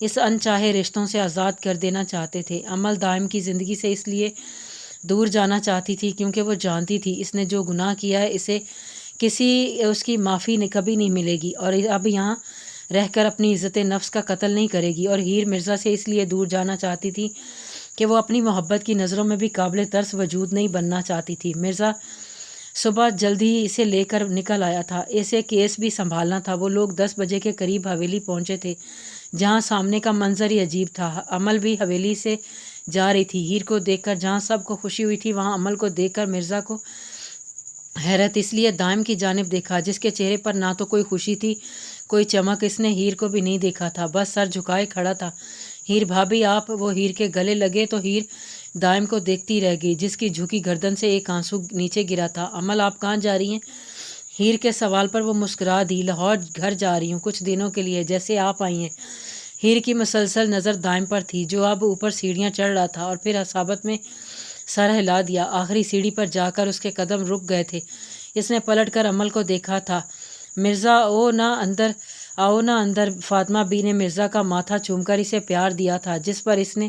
اس انچاہے رشتوں سے آزاد کر دینا چاہتے تھے۔ امل دائم کی زندگی سے اس لیے دور جانا چاہتی تھی کیونکہ وہ جانتی تھی اس نے جو گناہ کیا ہے اسے اس کی معافی کبھی نہیں ملے گی، اور اب یہاں رہ کر اپنی عزت نفس کا قتل نہیں کرے گی۔ اور ہیر مرزا سے اس لیے دور جانا چاہتی تھی کہ وہ اپنی محبت کی نظروں میں بھی قابل ترس وجود نہیں بننا چاہتی تھی۔ مرزا صبح جلدی اسے لے کر نکل آیا تھا، اسے کیس بھی سنبھالنا تھا۔ وہ لوگ 10 بجے کے قریب حویلی پہنچے تھے، جہاں سامنے کا منظر ہی عجیب تھا۔ امل بھی حویلی سے جا رہی تھی، ہیر کو دیکھ کر۔ جہاں سب کو خوشی ہوئی تھی وہاں امل کو دیکھ کر مرزا کو حیرت، اس لیے دائم کی جانب دیکھا جس کے چہرے پر نہ تو کوئی خوشی تھی کوئی چمک۔ اس نے ہیر کو بھی نہیں دیکھا تھا، بس سر جھکائے کھڑا تھا۔ ہیر بھابھی آپ؟ وہ ہیر کے گلے لگے تو ہیر دائم کو دیکھتی رہ گئی جس کی جھکی گردن سے ایک آنسو نیچے گرا تھا۔ امل آپ کہاں جا رہی ہیں؟ ہیر کے سوال پر وہ مسکرا دی۔ لاہور گھر جا رہی ہوں کچھ دنوں کے لیے، جیسے آپ آئی ہیں۔ ہیر کی مسلسل نظر دائم پر تھی جو اب اوپر سیڑھیاں چڑھ رہا تھا، اور پھر عصابت میں سر ہلا دیا۔ آخری سیڑھی پر جا کر اس کے قدم رک گئے تھے۔ اس نے پلٹ کر امل کو دیکھا تھا۔ مرزا آؤ نہ اندر۔ فاطمہ بی نے مرزا کا ماتھا چوم کر اسے پیار دیا تھا، جس پر اس نے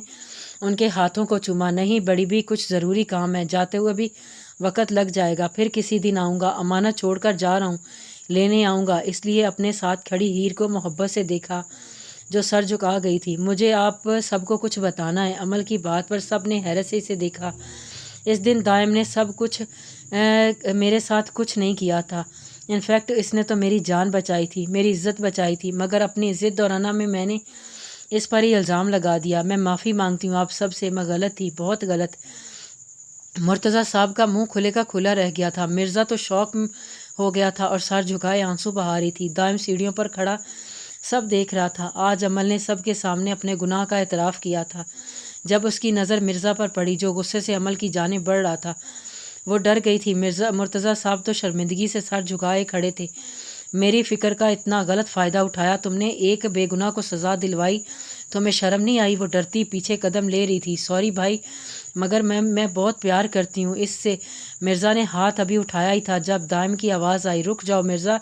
ان کے ہاتھوں کو چوما۔ نہیں بڑی بھی، کچھ ضروری کام ہے، جاتے ہوئے بھی وقت لگ جائے گا، پھر کسی دن آؤں گا۔ امانت چھوڑ کر جا رہا ہوں، لینے آؤں گا۔ اس لیے اپنے ساتھ کھڑی ہیر کو محبت سے دیکھا جو سر جھکا گئی تھی۔ مجھے آپ سب کو کچھ بتانا ہے۔ امل کی بات پر سب نے حیرت سے اسے دیکھا۔ اس دن دائم نے میرے ساتھ کچھ نہیں کیا تھا، انفیکٹ اس نے تو میری جان بچائی تھی، میری عزت بچائی تھی، مگر اپنی ضد اور انا میں نے اس پر ہی الزام لگا دیا۔ میں معافی مانگتی ہوں آپ سب سے، میں غلط تھی، بہت غلط۔ مرتضیٰ صاحب کا منہ کھلے کا کھلا رہ گیا تھا۔ مرزا تو شوق ہو گیا تھا اور سر جھکائے آنسو بہا رہی تھی۔ دائم سیڑھیوں پر کھڑا سب دیکھ رہا تھا۔ آج امل نے سب کے سامنے اپنے گناہ کا اعتراف کیا تھا۔ جب اس کی نظر مرزا پر پڑی جو غصے سے امل کی جانب بڑھ رہا تھا، وہ ڈر گئی تھی۔ مرتضیٰ صاحب تو شرمندگی سے سر جھکائے کھڑے تھے۔ میری فکر کا اتنا غلط فائدہ اٹھایا تم نے، ایک بے گناہ کو سزا دلوائی، تمہیں شرم نہیں آئی؟ وہ ڈرتی پیچھے قدم لے رہی تھی۔ سوری بھائی، مگر میں بہت پیار کرتی ہوں اس سے۔ مرزا نے ہاتھ ابھی اٹھایا ہی تھا جب دائم کی آواز آئی، رک جاؤ مرزا۔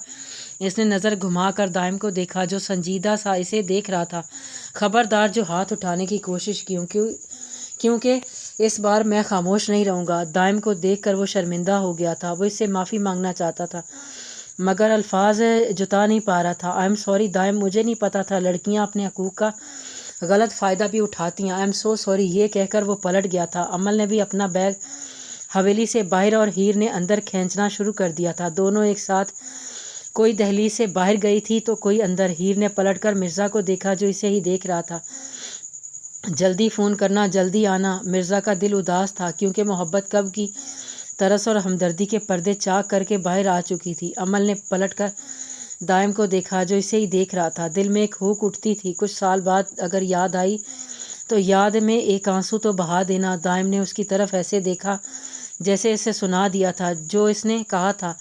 اس نے نظر گھما کر دائم کو دیکھا جو سنجیدہ سا اسے دیکھ رہا تھا۔ خبردار جو ہاتھ اٹھانے کی کوشش کی، کیونکہ اس بار میں خاموش نہیں رہوں گا۔ دائم کو دیکھ کر وہ شرمندہ ہو گیا تھا، وہ اس سے معافی مانگنا چاہتا تھا مگر الفاظ جتا نہیں پا رہا تھا۔ آئی ایم سوری دائم، مجھے نہیں پتا تھا لڑکیاں اپنے حقوق کا غلط فائدہ بھی اٹھاتی ہیں۔ آئی ایم سو سوری، یہ کہہ کر وہ پلٹ گیا تھا۔ امل نے بھی اپنا بیگ حویلی سے باہر اور ہیر نے اندر کھینچنا شروع کر دیا تھا۔ دونوں ایک ساتھ، کوئی دہلیز سے باہر گئی تھی تو کوئی اندر۔ ہیر نے پلٹ کر مرزا کو دیکھا جو اسے ہی دیکھ رہا تھا۔ جلدی فون کرنا، جلدی آنا۔ مرزا کا دل اداس تھا کیونکہ محبت کب کی ترس اور ہمدردی کے پردے چاک کر کے باہر آ چکی تھی۔ امل نے پلٹ کر دائم کو دیکھا جو اسے ہی دیکھ رہا تھا۔ دل میں ایک ہوک اٹھتی تھی، کچھ سال بعد اگر یاد آئی تو یاد میں ایک آنسو تو بہا دینا۔ دائم نے اس کی طرف ایسے دیکھا جیسے اسے سنا دیا تھا جو اس نے کہا تھا۔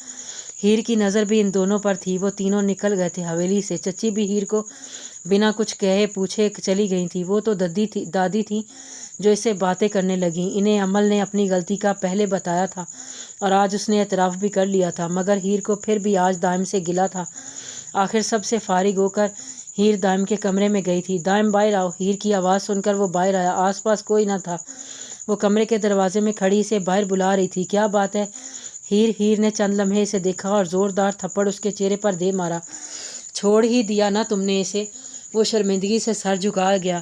ہیر کی نظر بھی ان دونوں پر تھی۔ وہ تینوں نکل گئے تھے حویلی سے۔ چچی بھی ہیر کو بنا کچھ کہے پوچھے چلی گئی تھی۔ وہ تو دادی تھی جو اس سے باتیں کرنے لگیں۔ انہیں امل نے اپنی غلطی کا پہلے بتایا تھا اور آج اس نے اعتراف بھی کر لیا تھا، مگر ہیر کو پھر بھی آج دائم سے گلہ تھا۔ آخر سب سے فارغ ہو کر ہیر دائم کے کمرے میں گئی تھی۔ دائم باہر آؤ۔ ہیر کی آواز سن کر وہ باہر آیا۔ آس پاس کوئی نہ تھا۔ وہ کمرے کے دروازے میں کھڑی اسے باہر بلا رہی تھی۔ کیا بات ہے ہیر نے چند لمحے اسے دیکھا اور زوردار تھپڑ اس کے چہرے پر دے مارا۔ چھوڑ ہی دیا نا تم نے اسے؟ وہ شرمندگی سے سر جھکا گیا۔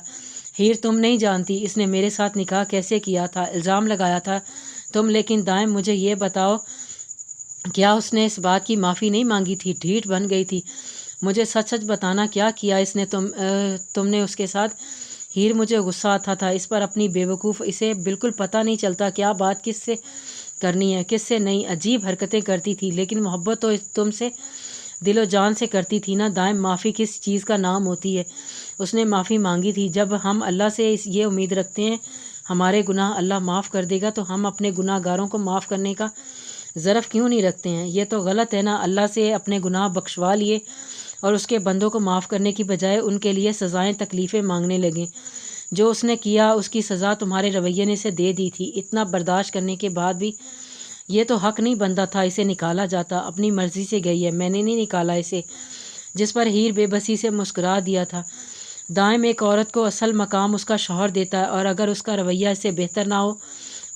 ہیر تم نہیں جانتی اس نے میرے ساتھ نکاح کیسے کیا تھا، الزام لگایا تھا تم، لیکن دائم مجھے یہ بتاؤ کیا اس نے اس بات کی معافی نہیں مانگی تھی؟ ڈھیٹ بن گئی تھی۔ مجھے سچ سچ بتانا کیا کیا اس نے تم نے اس کے ساتھ؟ ہیر مجھے غصہ آتا تھا اس پر اپنی بے وقوف، اسے بالکل پتہ نہیں چلتا کیا بات کس سے کرنی ہے کس سے نہیں، عجیب حرکتیں کرتی تھی، لیکن محبت تو تم سے دل و جان سے کرتی تھی نا۔ دائم معافی کس چیز کا نام ہوتی ہے؟ اس نے معافی مانگی تھی۔ جب ہم اللہ سے یہ امید رکھتے ہیں ہمارے گناہ اللہ معاف کر دے گا تو ہم اپنے گناہ گاروں کو معاف کرنے کا ظرف کیوں نہیں رکھتے ہیں؟ یہ تو غلط ہے نا۔ اللہ سے اپنے گناہ بخشوا لیے اور اس کے بندوں کو معاف کرنے کی بجائے ان کے لیے سزائیں تکلیفیں مانگنے لگیں۔ جو اس نے کیا اس کی سزا تمہارے رویے نے اسے دے دی تھی۔ اتنا برداشت کرنے کے بعد بھی یہ تو حق نہیں بنتا تھا اسے نکالا جاتا۔ اپنی مرضی سے گئی ہے، میں نے نہیں نکالا اسے۔ جس پر ہیر بے بسی سے مسکرا دیا تھا۔ دائم ایک عورت کو اصل مقام اس کا شوہر دیتا ہے، اور اگر اس کا رویہ اس سے بہتر نہ ہو،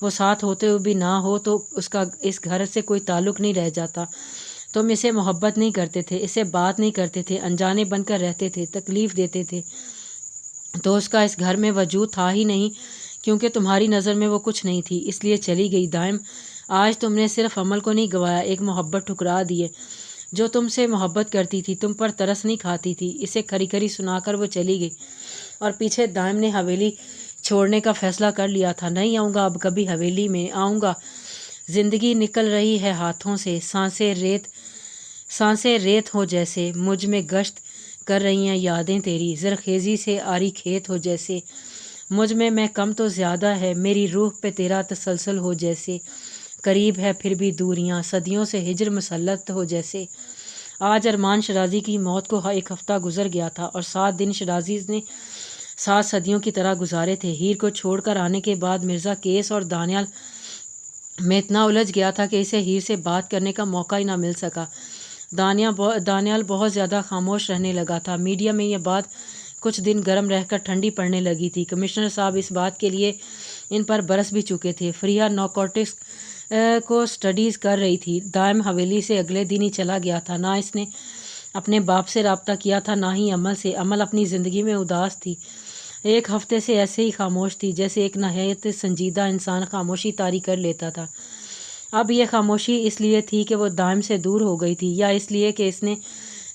وہ ساتھ ہوتے ہوئے بھی نہ ہو، تو اس کا اس گھر سے کوئی تعلق نہیں رہ جاتا۔ تم اسے محبت نہیں کرتے تھے، اسے بات نہیں کرتے تھے، انجانے بن کر رہتے تھے، تکلیف دیتے تھے، تو اس کا اس گھر میں وجود تھا ہی نہیں، کیونکہ تمہاری نظر میں وہ کچھ نہیں تھی، اس لیے چلی گئی۔ دائم، آج تم نے صرف عمل کو نہیں گوایا، ایک محبت ٹھکرا دیے۔ جو تم سے محبت کرتی تھی، تم پر ترس نہیں کھاتی تھی۔ اسے کھری کھری سنا کر وہ چلی گئی، اور پیچھے دائم نے حویلی چھوڑنے کا فیصلہ کر لیا تھا۔ نہیں آؤں گا اب کبھی حویلی میں، آؤں گا۔ زندگی نکل رہی ہے ہاتھوں سے، سانسیں ریت ہو جیسے، مجھ میں گشت کر رہی ہیں یادیں تیری، زرخیزی سے آری کھیت ہو جیسے، مجھ میں کم تو زیادہ ہے، میری روح پہ تیرا تسلسل ہو جیسے، قریب ہے پھر بھی دوریاں، صدیوں سے ہجر مسلط ہو جیسے۔ آج ارمان شرازی کی موت کو ایک ہفتہ گزر گیا تھا، اور 7 دن شرازی نے 7 صدیوں کی طرح گزارے تھے۔ ہیر کو چھوڑ کر آنے کے بعد مرزا کیس اور دانیال میں اتنا الجھ گیا تھا کہ اسے ہیر سے بات کرنے کا موقع ہی نہ مل سکا۔ دانیال بہت زیادہ خاموش رہنے لگا تھا۔ میڈیا میں یہ بات کچھ دن گرم رہ کر ٹھنڈی پڑنے لگی تھی۔ کمشنر صاحب اس بات کے لیے ان پر برس بھی چکے تھے۔ فریہ نارکوٹکس کو سٹڈیز کر رہی تھی۔ دائم حویلی سے اگلے دن ہی چلا گیا تھا۔ نہ اس نے اپنے باپ سے رابطہ کیا تھا، نہ ہی عمل سے۔ عمل اپنی زندگی میں اداس تھی، ایک ہفتے سے ایسے ہی خاموش تھی، جیسے ایک نہایت سنجیدہ انسان خاموشی طاری کر لیتا تھا۔ اب یہ خاموشی اس لیے تھی کہ وہ دائم سے دور ہو گئی تھی، یا اس لیے کہ اس نے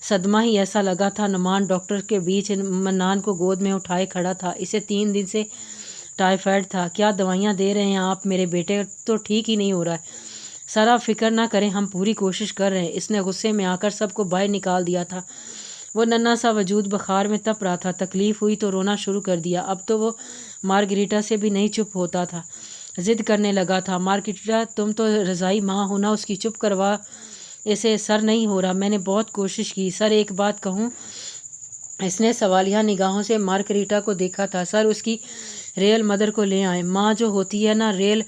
صدمہ ہی ایسا لگا تھا؟ نعمان ڈاکٹر کے بیچ منان کو گود میں اٹھائے کھڑا تھا۔ اسے 3 دن سے ٹائیفائڈ تھا۔ کیا دوائیاں دے رہے ہیں آپ؟ میرے بیٹے تو ٹھیک ہی نہیں ہو رہا ہے۔ سر آپ فکر نہ کریں، ہم پوری کوشش کر رہے ہیں۔ اس نے غصے میں آ کر سب کو باہر نکال دیا تھا۔ وہ ننھا سا وجود بخار میں تپ رہا تھا۔ تکلیف ہوئی تو رونا شروع کر دیا۔ اب تو وہ مارگریٹا سے بھی نہیں چپ ہوتا تھا، ضد کرنے لگا تھا۔ مارگریٹا، تم تو رضائی ماں ہو نا، اس کی چپ کروا اسے۔ سر نہیں ہو رہا، میں نے بہت کوشش کی۔ سر ایک بات کہوں؟ اس نے سوالیہ نگاہوں سے مارگریٹا کو دیکھا تھا۔ سر اس کی ریئل مدر کو لے آئیں۔ ماں جو ہوتی ہے نا، ریئل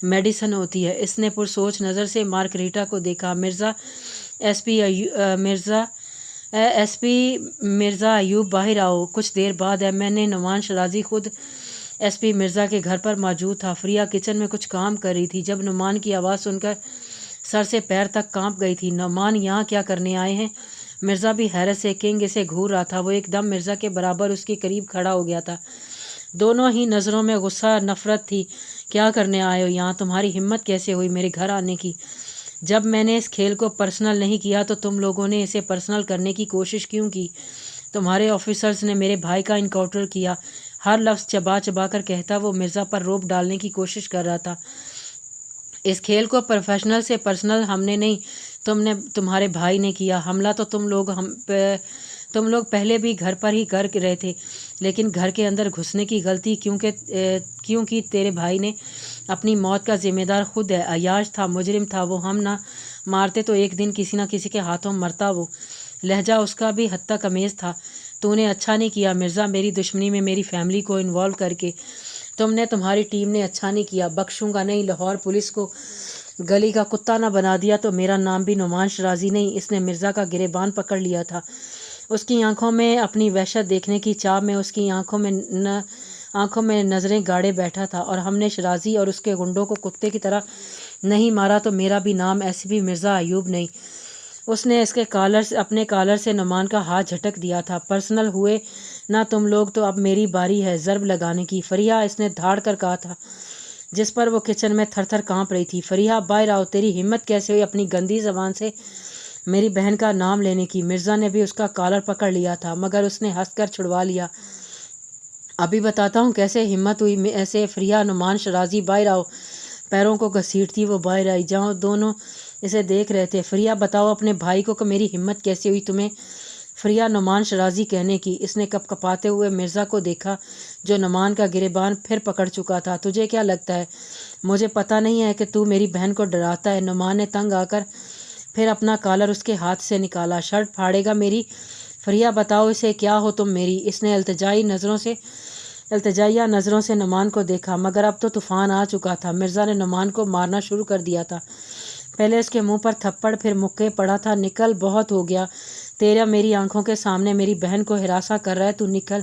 میڈیسن ہوتی ہے۔ اس نے پرسوچ نظر سے مارگریٹا کو دیکھا۔ ایس پی مرزا ایوب باہر آؤ۔ کچھ دیر بعد میں نے نعمان شرازی خود ایس پی مرزا کے گھر پر موجود تھا۔ فریہ کچن میں کچھ کام کر رہی تھی۔ جب نعمان کی آواز سن کر سر سے پیر تک کانپ گئی تھی۔ نعمان یہاں کیا کرنے آئے ہیں؟ مرزا بھی حیرت سے کنگ اسے گھور رہا تھا۔ وہ ایک دم مرزا کے برابر اس کے قریب کھڑا ہو گیا تھا۔ دونوں ہی نظروں میں غصہ نفرت تھی۔ کیا کرنے آئے ہو یہاں؟ تمہاری ہمت کیسے ہوئی میرے گھر آنے کی؟ جب میں نے اس کھیل کو پرسنل نہیں کیا تو تم لوگوں نے اسے پرسنل کرنے کی کوشش کیوں کی؟ تمہارے آفیسرز نے میرے بھائی کا انکاؤنٹر کیا۔ ہر لفظ چبا چبا کر کہتا وہ مرزا پر رعب ڈالنے کی کوشش کر رہا تھا۔ اس کھیل کو پروفیشنل سے پرسنل ہم نے نہیں، تمہارے بھائی نے کیا۔ حملہ تو تم لوگ پہلے بھی گھر پر ہی کر رہے تھے، لیکن گھر کے اندر گھسنے کی غلطی کیوں کی تیرے بھائی نے؟ اپنی موت کا ذمہ دار خود ہے، عیاش تھا، مجرم تھا۔ وہ ہم نہ مارتے تو ایک دن کسی نہ کسی کے ہاتھوں مرتا وہ۔ لہجہ اس کا بھی حتی کمیز تھا۔ تو نے اچھا نہیں کیا مرزا، میری دشمنی میں میری فیملی کو انوالو کر کے۔ تمہاری ٹیم نے اچھا نہیں کیا۔ بخشوں گا نہیں۔ لاہور پولیس کو گلی کا کتا نہ بنا دیا تو میرا نام بھی نعمان شرازی نہیں۔ اس نے مرزا کا گریبان پکڑ لیا تھا۔ اس کی آنکھوں میں اپنی وحشت دیکھنے کی چاہ میں اس کی آنکھوں میں نظریں گاڑے بیٹھا تھا۔ اور ہم نے شرازی اور اس کے گنڈوں کو کتے کی طرح نہیں مارا تو میرا بھی نام ایس پی مرزا ایوب نہیں۔ اس نے اپنے کالر سے نعمان کا ہاتھ جھٹک دیا تھا۔ پرسنل ہوئے نہ تم لوگ تو اب میری باری ہے ضرب لگانے کی۔ فریہ، اس نے دھاڑ کر کہا تھا، جس پر وہ کچن میں تھر تھر کانپ رہی تھی۔ فریہ، باہر آؤ۔ تیری ہمت کیسے ہوئی اپنی گندی زبان سے میری بہن کا نام لینے کی؟ مرزا نے بھی اس کا کالر پکڑ لیا تھا، مگر اس نے ہنس کر چھڑوا لیا۔ ابھی بتاتا ہوں کیسے ہمت ہوئی ایسے۔ فریہ، نعمان شرازی باہر آؤ۔ پیروں کو گھسیٹتی وہ باہر آئی، جہاں دونوں اسے دیکھ رہے تھے۔ فریہ، بتاؤ اپنے بھائی کو کہ میری ہمت کیسے ہوئی تمہیں؟ فریہ، نعمان شرازی کہنے کی۔ اس نے کپ کپاتے ہوئے مرزا کو دیکھا جو نعمان کا گریبان پھر پکڑ چکا تھا۔ تجھے کیا لگتا ہے مجھے پتہ نہیں ہے کہ تو میری بہن کو ڈراتا ہے؟ نعمان نے تنگ آ کر پھر اپنا کالر اس کے ہاتھ سے نکالا۔ شرٹ پھاڑے گا میری؟ فریہ، بتاؤ اسے کیا ہو تم میری؟ اس نے التجائیہ نظروں سے نعمان کو دیکھا، مگر اب تو طوفان آ چکا تھا۔ مرزا نے نعمان کو مارنا شروع کر دیا تھا۔ پہلے اس کے منہ پر تھپڑ، پھر مکے پڑا تھا۔ نکل، بہت ہو گیا تیرا میری آنکھوں کے سامنے میری بہن کو ہراساں کر رہا ہے، تو نکل۔